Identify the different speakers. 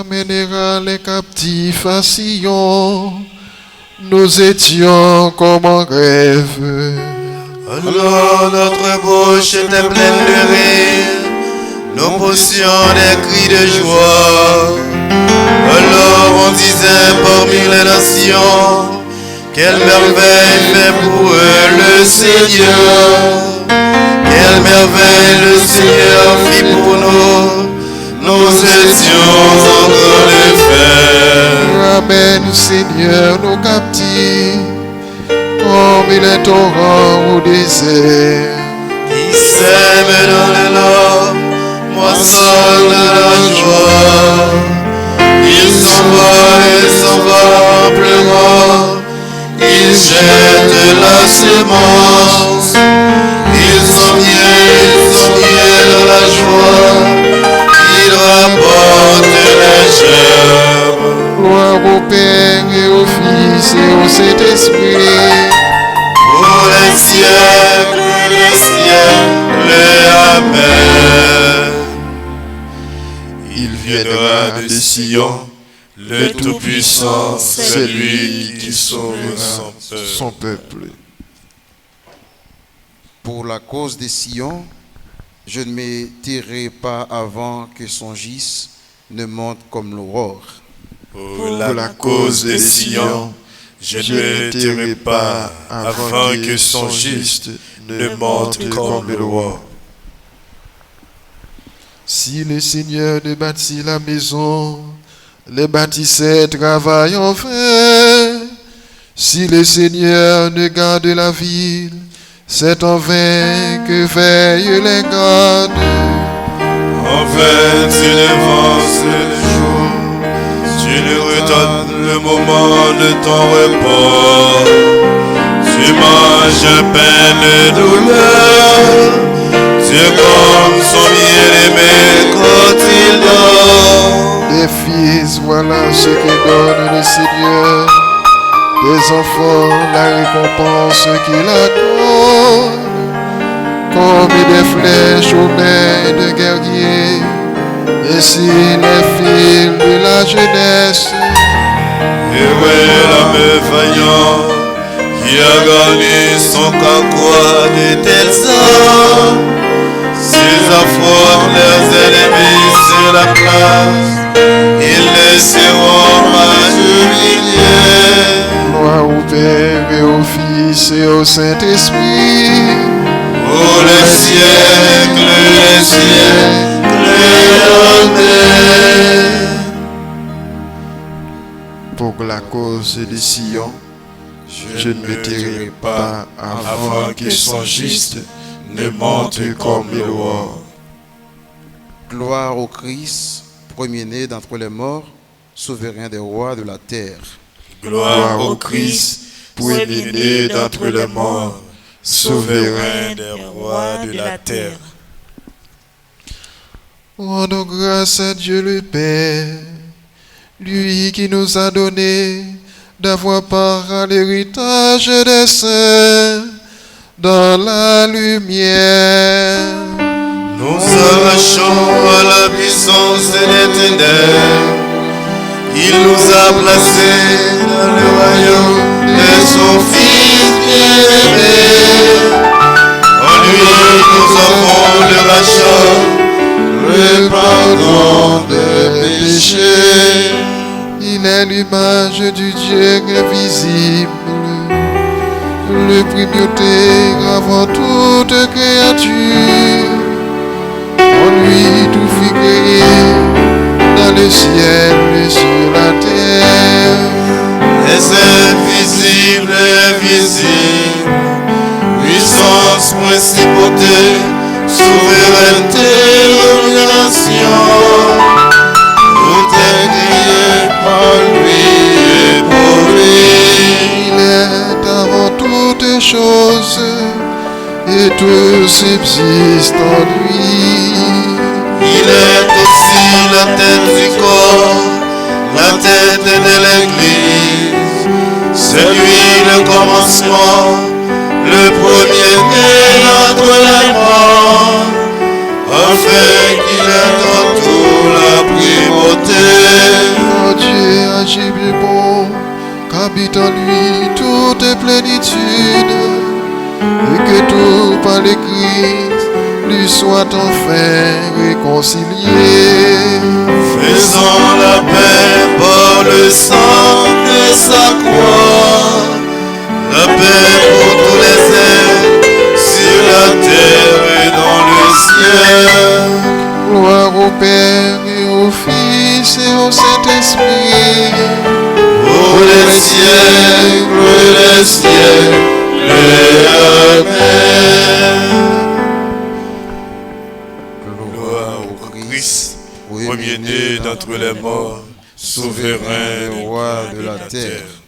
Speaker 1: ramènera les captifs à Sion. Nous étions comme en rêve.
Speaker 2: Alors notre bouche était pleine de rire, nous poussions des cris de joie. Alors on disait parmi les nations, quelle merveille fait pour eux le Seigneur. Quelle merveille le Seigneur fit pour nous. Nous étions en train de faire.
Speaker 1: Ramène, Seigneur, nos captifs, comme les torrents au désert.
Speaker 2: Qui sème dans le nord, moissonne de la joie. Il s'en va en pleurant. Il jette la semence. Ils sont bien dans la joie. Il rapporte les germes.
Speaker 1: Gloire au Père et au Fils et au Saint-Esprit.
Speaker 2: Pour les siècles, Amen. Il viendra de Sion, le Tout-Puissant, celui qui sauvera
Speaker 1: son peuple.
Speaker 3: Pour la cause de Sion, je ne me tairai pas avant que son gis ne monte comme l'aurore.
Speaker 2: Pour la cause de Sion, je ne me tairai pas avant que son juste ne monte comme l'aurore.
Speaker 1: Si le Seigneur ne bâtit la maison, les bâtisseurs travaillent en vain. Si le Seigneur ne garde la ville, c'est en vain que veillent les gardes.
Speaker 2: En vain tu devances le jour, tu ne retardes le moment de ton repos. Tu manges à peine de douleur, tu es comme son bien-aimé quand il dort.
Speaker 1: Des fils, voilà ce que donne le Seigneur. Des enfants, la récompense qu'il accorde. Comme des flèches aux mains de guerriers. Ainsi les fils de la jeunesse.
Speaker 2: Heureux l'homme vaillant qui a gagné son carquois de tels hommes. S'ils affrontent leurs ennemis sur la place, ils ne seront pas humiliés.
Speaker 1: Gloire au Père et au Fils et au Saint-Esprit.
Speaker 2: Pour les siècles, Amen.
Speaker 1: Pour la cause de Sion, je ne me tairai pas avant que son juste
Speaker 2: ne monte comme l'aurore.
Speaker 3: Gloire au Christ, premier-né d'entre les morts, souverain des rois de la terre.
Speaker 2: Gloire au Christ, premier-né d'entre les morts, souverain des rois de la terre.
Speaker 1: Rendons grâce à Dieu le Père, lui qui nous a donné d'avoir part à l'héritage des saints dans la lumière.
Speaker 2: Nous arrachons à la puissance de l'Éternel. Il nous a placés dans le royaume de son Fils bien-aimé. En lui, nous avons le rachat, le pardon des péchés.
Speaker 1: Il est l'image du Dieu invisible, le primauté avant toute créature. En lui tout fut créé, dans le ciel et sur la terre.
Speaker 2: Les invisibles et invisibles, puissance, principauté, souveraineté, domination, tout est créé par lui et pour lui.
Speaker 1: Il est avant toutes choses, et tout subsiste en lui.
Speaker 2: Il est aussi la tête du corps, la tête de l'Église. C'est lui le commencement, le premier-né entre les morts, afin qu'il ait en tout la primauté.
Speaker 1: habite en lui toute plénitude, et que tout par les Christ lui soit enfin réconcilié.
Speaker 2: Faisons la paix par le sang de sa croix, la paix pour tous les êtres sur la terre et dans le ciel.
Speaker 1: Gloire au Père et au Fils et au Saint-Esprit,
Speaker 2: Pour les siècles des siècles. Amen. Gloire au Christ, premier-né d'entre les morts, souverain et roi de la terre.